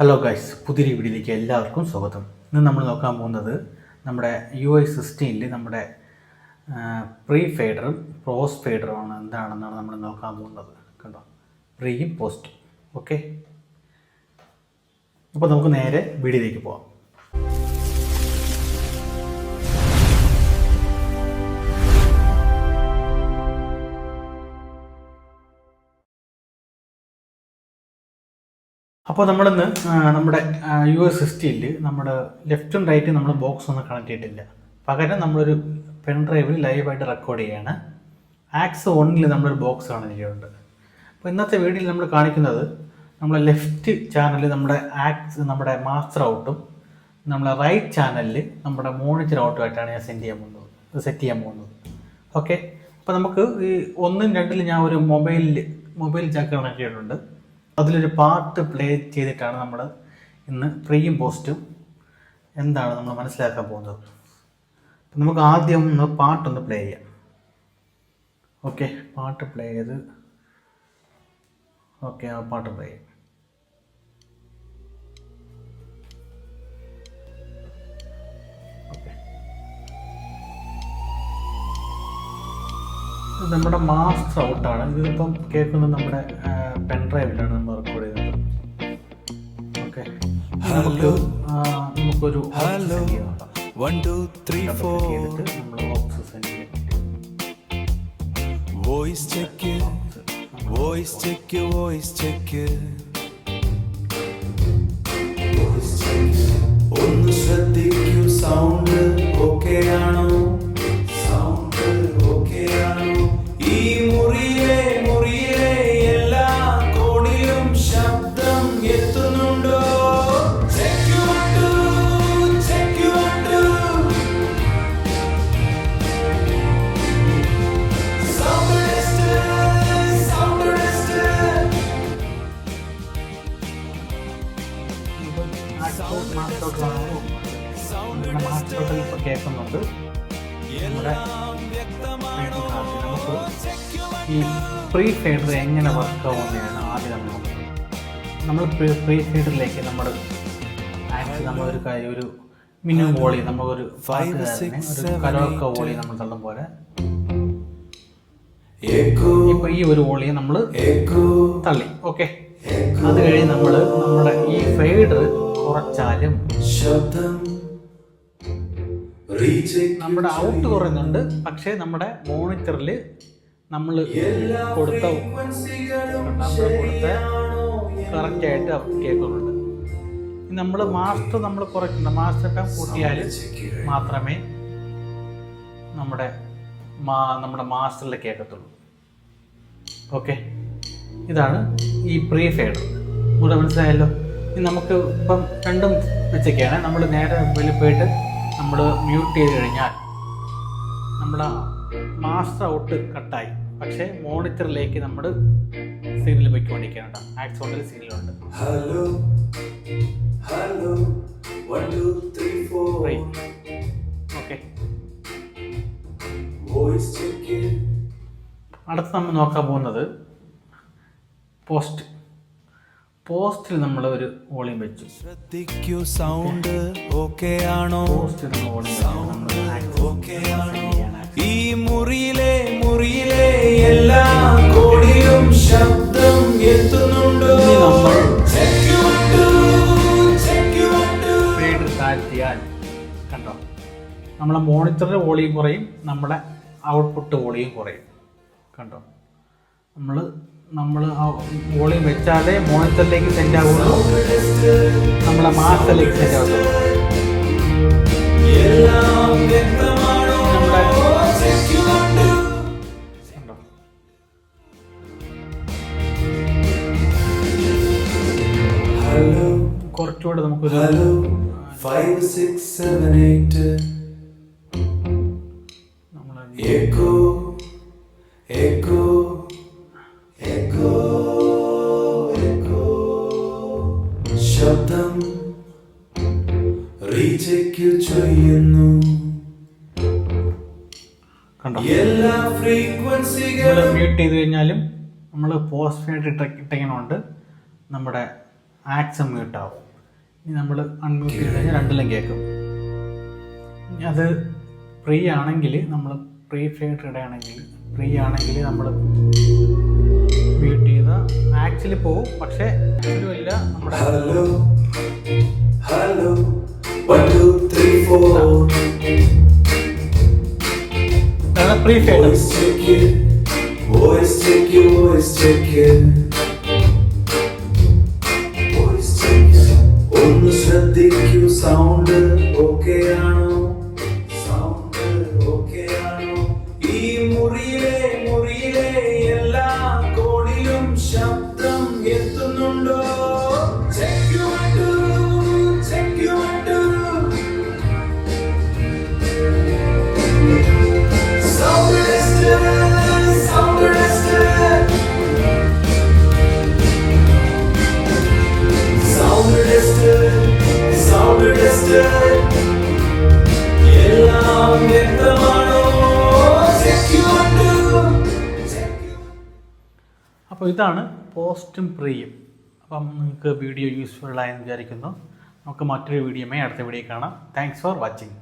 Hello guys, പുതിയൊരു വീഡിയോയിലേക്ക് എല്ലാവർക്കും സ്വാഗതം. ഇന്ന് നമ്മൾ നോക്കാൻ പോകുന്നത് നമ്മുടെ UI 16ൽ നമ്മുടെ പ്രീ ഫേഡറും പോസ്റ്റ് ഫേഡറുമാണ് എന്താണെന്നാണ് നമ്മൾ നോക്കാൻ പോകുന്നത്. കണ്ടോ, പ്രീയും പോസ്റ്റും. ഓക്കെ, അപ്പോൾ നമുക്ക് നേരെ വീഡിയോയിലേക്ക് പോകാം. അപ്പോൾ നമ്മളിന്ന് നമ്മുടെ UI 16ൽ നമ്മുടെ ലെഫ്റ്റും റൈറ്റും നമ്മൾ ബോക്സ് ഒന്നും കണക്ട് ചെയ്തിട്ടില്ല. പകരം നമ്മളൊരു പെൻ ഡ്രൈവിൽ ലൈവായിട്ട് റെക്കോർഡ് ചെയ്യുകയാണ്. ആക്സ് 1ൽ നമ്മളൊരു ബോക്സ് കണക്ട് ചെയ്യുന്നുണ്ട്. അപ്പോൾ ഇന്നത്തെ വീഡിയോയിൽ നമ്മൾ കാണിക്കുന്നത് നമ്മുടെ ലെഫ്റ്റ് ചാനലിൽ നമ്മുടെ മാസ്റ്റർ ഔട്ടും നമ്മുടെ റൈറ്റ് ചാനലിൽ നമ്മുടെ മോണിറ്റർ ഔട്ടുമായിട്ടാണ് ഞാൻ സെറ്റ് ചെയ്യാൻ പോകുന്നത്. ഓക്കെ, അപ്പോൾ നമുക്ക് ഈ 1ഉം 2ൽ ഞാൻ ഒരു മൊബൈൽ ജാക്ക് കണക്ട് ചെയ്തിട്ടുണ്ട്. അതിലൊരു പാട്ട് പ്ലേ ചെയ്തിട്ടാണ് നമ്മൾ ഇന്ന് പ്രീയും പോസ്റ്റും എന്താണ് നമ്മൾ മനസ്സിലാക്കാൻ പോകുന്നത്. അപ്പം നമുക്ക് ആദ്യം പാട്ടൊന്ന് പ്ലേ ചെയ്യാം. ഓക്കെ, പാട്ട് പ്ലേ ചെയ്ത് പാട്ട് പ്ലേ ചെയ്യാം. ഇത് നമ്മുടെ മാസ്റ്റർ ഔട്ടാണ്. ഇതിപ്പം കേൾക്കുന്നത് നമ്മുടെ പെൻ ഡ്രൈവിലാണ് നമ്മൾ റെക്കോർഡ് ചെയ്യുന്നത്. ഓക്കെ, നമുക്കൊരു ഒന്ന് ശ്രദ്ധിക്കൂ, സൗണ്ട് ഓക്കെ ആണോ? ഈ മുറിയിലെ എല്ലാ കോണിലും ശബ്ദം എത്തുന്നുണ്ടോ? മാസ്റ്റർ ഇപ്പോൾ കേൾക്കുന്നുണ്ട്. നമ്മുടെ നമുക്ക് ഈ പ്രീ ഫേഡർ എങ്ങനെ വർക്കാവുന്നതാണ് ആദ്യം നമ്മൾ നോക്കുന്നത്. നമ്മൾ പ്രീ ഫേഡറിലേക്ക് നമ്മളൊരു കാര്യം, ഒരു മിനിമം വോളി, നമ്മളൊരു കരോക്ക വോളി നമ്മൾ തള്ളും പോലെ ഇപ്പൊ ഈ ഒരു വോളിയെ നമ്മൾ തള്ളി. ഓക്കെ, അത് കഴിഞ്ഞ് നമ്മുടെ ഈ ഫേഡർ കുറച്ചാലും നമ്മുടെ ഔട്ട് കുറയുന്നുണ്ട്. പക്ഷേ നമ്മുടെ മോണിറ്ററിൽ നമ്മൾ കൊടുത്ത കറക്റ്റായിട്ട് കേൾക്കുന്നുണ്ട്. നമ്മൾ കുറയ്ക്കുന്നുണ്ട്. മാസ്റ്റർ കൂട്ടിയാൽ മാത്രമേ നമ്മുടെ മാസ്റ്ററിൽ കേൾക്കത്തുള്ളൂ. ഓക്കെ, ഇതാണ് ഈ പ്രീ ഫേഡർ. ഇവിടെ മനസ്സിലായല്ലോ. ഇനി നമുക്ക് ഇപ്പം രണ്ടും വെച്ചൊക്കെയാണ്. നമ്മൾ നേരെ വെളിയിൽ പോയിട്ട് നമ്മൾ മ്യൂട്ട് ചെയ്ത് കഴിഞ്ഞാൽ നമ്മുടെ മാസ്റ്റർ ഔട്ട് കട്ടായി. പക്ഷേ മോണിറ്ററിലേക്ക് നമ്മൾ സിഗ്നൽ പൊയ്ക്കൊണ്ടിരിക്കുകയാണ്. ആക്സ് 1ൽ സിഗ്നലുണ്ട്. ഓക്കെ, അടുത്ത് നമ്മൾ നോക്കാൻ പോകുന്നത് പോസ്റ്റിൽ നമ്മൾ ഒരു വോളിയം വെച്ചു. ശ്രദ്ധിക്കൂ, സൗണ്ട് ഓക്കെ ആണോ? ഈ മുറിയിലെ എല്ലാ കോണിലും ശബ്ദം എത്തുന്നുണ്ടോ? താഴ്ത്തിയാൽ കണ്ടോ, നമ്മളെ മോണിറ്ററിന്റെ വോളിയം കുറയും, നമ്മുടെ ഔട്ട്പുട്ട് വോളിയം കുറയും. കണ്ടോ, നമ്മൾ ആ വോളിയം വെച്ചാലേ മോണിറ്ററിലേക്ക് സെൻഡ് ആകുള്ളൂ, നമ്മളെ മാസ്റ്ററിലേക്ക് സെൻഡ് ആകുള്ളൂ. കുറച്ചുകൂടെ നമുക്കൊരു 5, 6, 7, 8 എക്കോ ശബ്ദം റീചെക്ക് ചെയ്യുന്നു. കണ്ടോ, എല്ലാ ഫ്രീക്വൻസികളും മ്യൂട്ട് ചെയ്ത് കഴിഞ്ഞാലും നമ്മൾ പോസ്റ്റ് ഫേഡ് ഇട്ടിങ്ങനുണ്ട് നമ്മുടെ ആക്സ് മ്യൂട്ട് ആവും. ഇനി നമ്മൾ അൺമ്യൂട്ട് ചെയ്ത് കഴിഞ്ഞാൽ രണ്ടിലും കേൾക്കും. അത് പ്രീ ആണെങ്കിൽ നമ്മൾ പ്രീ ഫെയ്ഡ് ഇടുകയാണെങ്കിൽ നമ്മൾ മ്യൂട്ട് ചെയ്ത ആക്ച്വലി പോവും. പക്ഷേ ആക്ച്വലും ഇല്ല, നമ്മുടെ Hello, hello, 1, 2, 3, 4. Pre fade. Voice check it, voice check it, voice check it. Voice check it. ഒന്ന് ശ്രദ്ധിക്കൂ, സൗണ്ട് ഓക്കെ ആണോ? സൗണ്ട് ഓക്കെ ആണോ? ഈ മുറിയിലെ എല്ലാ കോണിലും ശബ്ദം എത്തുന്നുണ്ടോ? Check you want to, check you want to. Sound tester, sound tester. Sound tester, sound tester. എല്ലാം വ്യക്തമാണോ? Check you want to, check you. അപ്പോൾ ഇതാണ് പോസ്റ്റും പ്രീയും. അപ്പം നിങ്ങൾക്ക് വീഡിയോ യൂസ്ഫുൾ ആയെന്ന് വിചാരിക്കുന്നു. നമുക്ക് മറ്റൊരു വീഡിയോയുമായി അടുത്ത വീഡിയോ കാണാം. Thanks for watching.